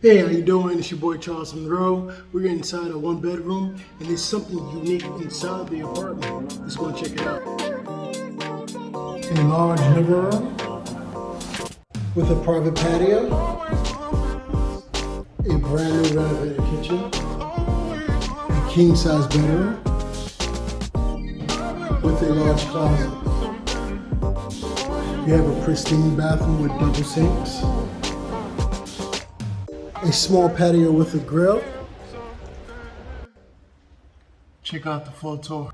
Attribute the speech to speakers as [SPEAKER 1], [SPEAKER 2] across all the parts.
[SPEAKER 1] Hey, how you doing? It's your boy Charlesmunroe. We're inside a one bedroom and there's something unique inside the apartment. Let's go and check it out. A large living room with a private patio, a brand new renovated kitchen, a king size bedroom with a large closet. You have a pristine bathroom with double sinks, a small patio with a grill. Check out the full tour.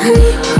[SPEAKER 2] Honey